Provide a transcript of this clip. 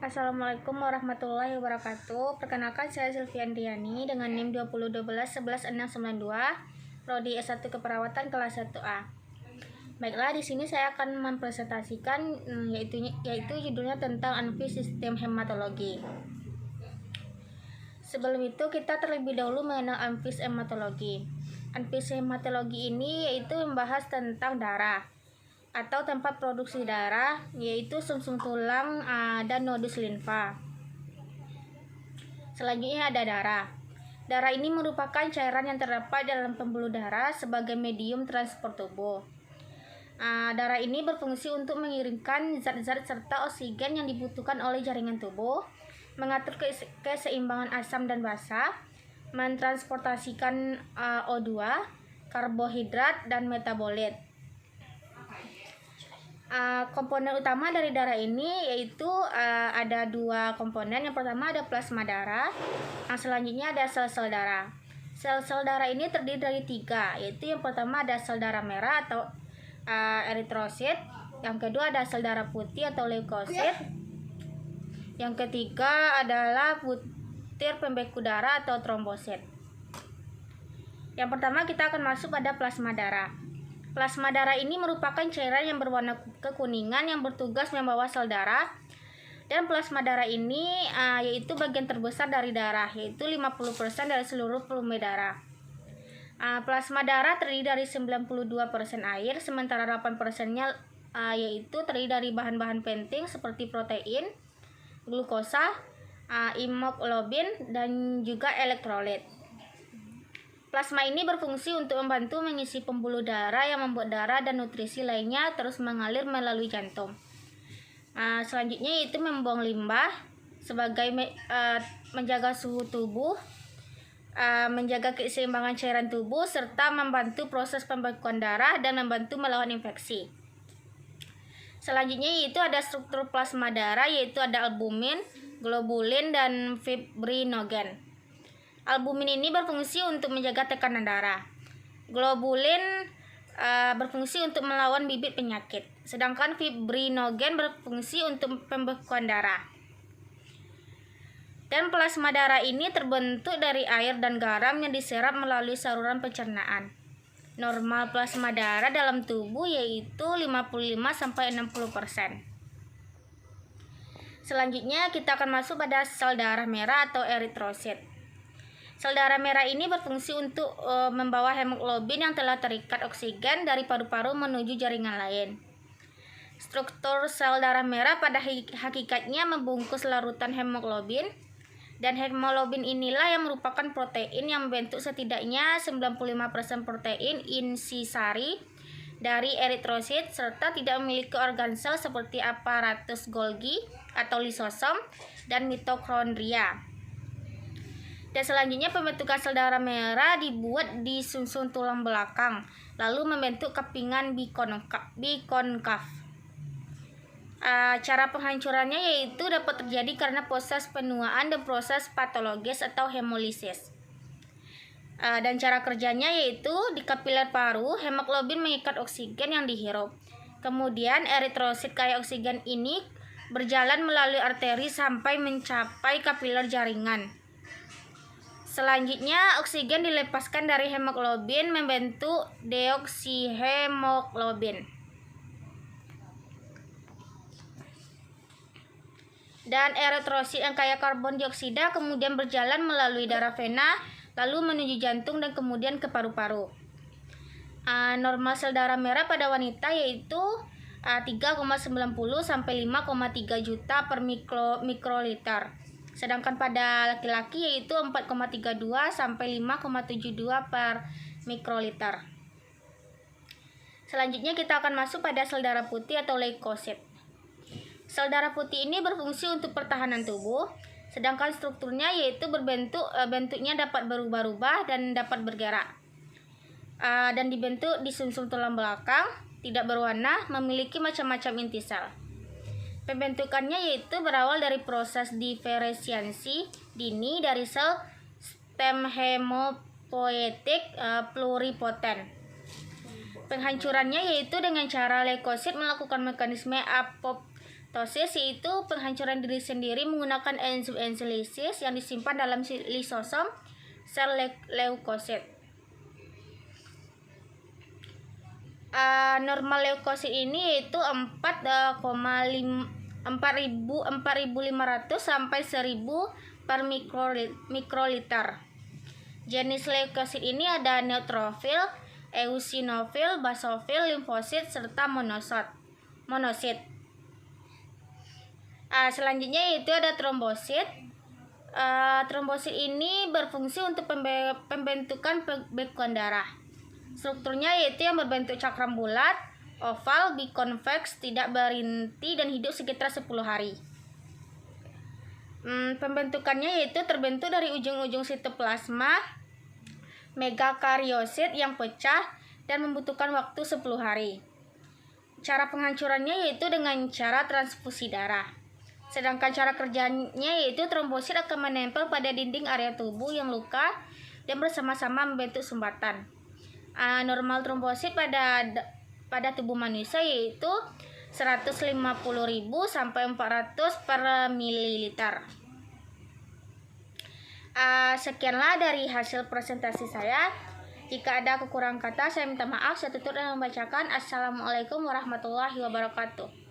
Assalamualaikum warahmatullahi wabarakatuh. Perkenalkan, saya Silviandriani dengan NIM 2012 11 692, prodi S1 Keperawatan kelas 1A. Baiklah, di sini saya akan mempresentasikan yaitu judulnya tentang ANFIS sistem hematologi. Sebelum itu, kita terlebih dahulu mengenal ANFIS hematologi. ANFIS hematologi ini yaitu membahas tentang darah atau tempat produksi darah, yaitu sumsum tulang dan nodus limfa. Selanjutnya ada darah. Darah ini merupakan cairan yang terdapat dalam pembuluh darah sebagai medium transport tubuh. Darah ini berfungsi untuk mengirimkan zat-zat serta oksigen yang dibutuhkan oleh jaringan tubuh, mengatur keseimbangan asam dan basa, mentransportasikan O2, karbohidrat, dan metabolit. Komponen utama dari darah ini yaitu ada dua komponen. Yang pertama ada plasma darah, yang selanjutnya ada sel-sel darah. Sel-sel darah ini terdiri dari tiga, yaitu yang pertama ada sel darah merah atau eritrosit, yang kedua ada sel darah putih atau leukosit, yang ketiga adalah butir pembeku darah atau trombosit. Yang pertama kita akan masuk pada plasma darah. Plasma darah ini merupakan cairan yang berwarna kekuningan yang bertugas membawa sel darah. Dan plasma darah ini yaitu bagian terbesar dari darah, yaitu 50% dari seluruh volume darah. Plasma darah terdiri dari 92% air, sementara 8%-nya yaitu terdiri dari bahan-bahan penting seperti protein, glukosa, hemoglobin, dan juga elektrolit. Plasma ini berfungsi untuk membantu mengisi pembuluh darah yang membuat darah dan nutrisi lainnya terus mengalir melalui jantung. Selanjutnya yaitu membuang limbah sebagai menjaga suhu tubuh, menjaga keseimbangan cairan tubuh, serta membantu proses pembekuan darah dan membantu melawan infeksi. Selanjutnya yaitu ada struktur plasma darah, yaitu ada albumin, globulin, dan fibrinogen. Albumin ini berfungsi untuk menjaga tekanan darah. Globulin berfungsi untuk melawan bibit penyakit. Sedangkan fibrinogen berfungsi untuk pembekuan darah. Dan plasma darah ini terbentuk dari air dan garam yang diserap melalui saluran pencernaan. Normal plasma darah dalam tubuh yaitu 55-60%. Selanjutnya kita akan masuk pada sel darah merah atau eritrosit. Sel darah merah ini berfungsi untuk membawa hemoglobin yang telah terikat oksigen dari paru-paru menuju jaringan lain. Struktur sel darah merah pada hakikatnya membungkus larutan hemoglobin, dan hemoglobin inilah yang merupakan protein yang membentuk setidaknya 95% protein intisari dari eritrosit, serta tidak memiliki organ sel seperti aparatus Golgi atau lisosom dan mitokondria. Dan selanjutnya pembentukan sel darah merah dibuat di sumsum tulang belakang, lalu membentuk kepingan bikonkav. Cara penghancurannya yaitu dapat terjadi karena proses penuaan dan proses patologis atau hemolisis. Dan cara kerjanya yaitu di kapiler paru, hemoglobin mengikat oksigen yang dihirup. Kemudian eritrosit kaya oksigen ini berjalan melalui arteri sampai mencapai kapiler jaringan. Selanjutnya, oksigen dilepaskan dari hemoglobin membentuk deoksihemoglobin. Dan eritrosit yang kaya karbon dioksida kemudian berjalan melalui darah vena, lalu menuju jantung dan kemudian ke paru-paru. Normal sel darah merah pada wanita yaitu 3,90 sampai 5,3 juta per mikroliter. Sedangkan pada laki-laki yaitu 4,32 sampai 5,72 per mikroliter. Selanjutnya kita akan masuk pada sel darah putih atau leukosit. Sel darah putih ini berfungsi untuk pertahanan tubuh, sedangkan strukturnya yaitu bentuknya dapat berubah-ubah dan dapat bergerak. Dan dibentuk di sumsum tulang belakang, tidak berwarna, memiliki macam-macam inti sel. Pembentukannya yaitu berawal dari proses diferensiasi dini dari sel stem hemopoietik pluripoten. Penghancurannya yaitu dengan cara leukosit melakukan mekanisme Tosis yaitu penghancuran diri sendiri menggunakan enzim lisis yang disimpan dalam lisosom sel leukosit. Normal leukosit ini yaitu 4.500 sampai 1000 per mikroliter. Jenis leukosit ini ada neutrofil, eosinofil, basofil, limfosit, serta monosit. Selanjutnya yaitu ada trombosit. Trombosit ini berfungsi untuk pembentukan backbone darah. Strukturnya yaitu yang berbentuk cakram bulat, oval, bikonveks, tidak berinti, dan hidup sekitar 10 hari. Pembentukannya yaitu terbentuk dari ujung-ujung sitoplasma megakariosit yang pecah dan membutuhkan waktu 10 hari. Cara penghancurannya yaitu dengan cara transfusi darah. Sedangkan cara kerjanya yaitu trombosit akan menempel pada dinding area tubuh yang luka dan bersama-sama membentuk sumbatan. Normal trombosit pada tubuh manusia yaitu 150.000 sampai 400 per mililiter. Sekianlah dari hasil presentasi saya. Jika ada kekurangan kata, saya minta maaf. Saya tutup dengan membacakan Assalamualaikum warahmatullahi wabarakatuh.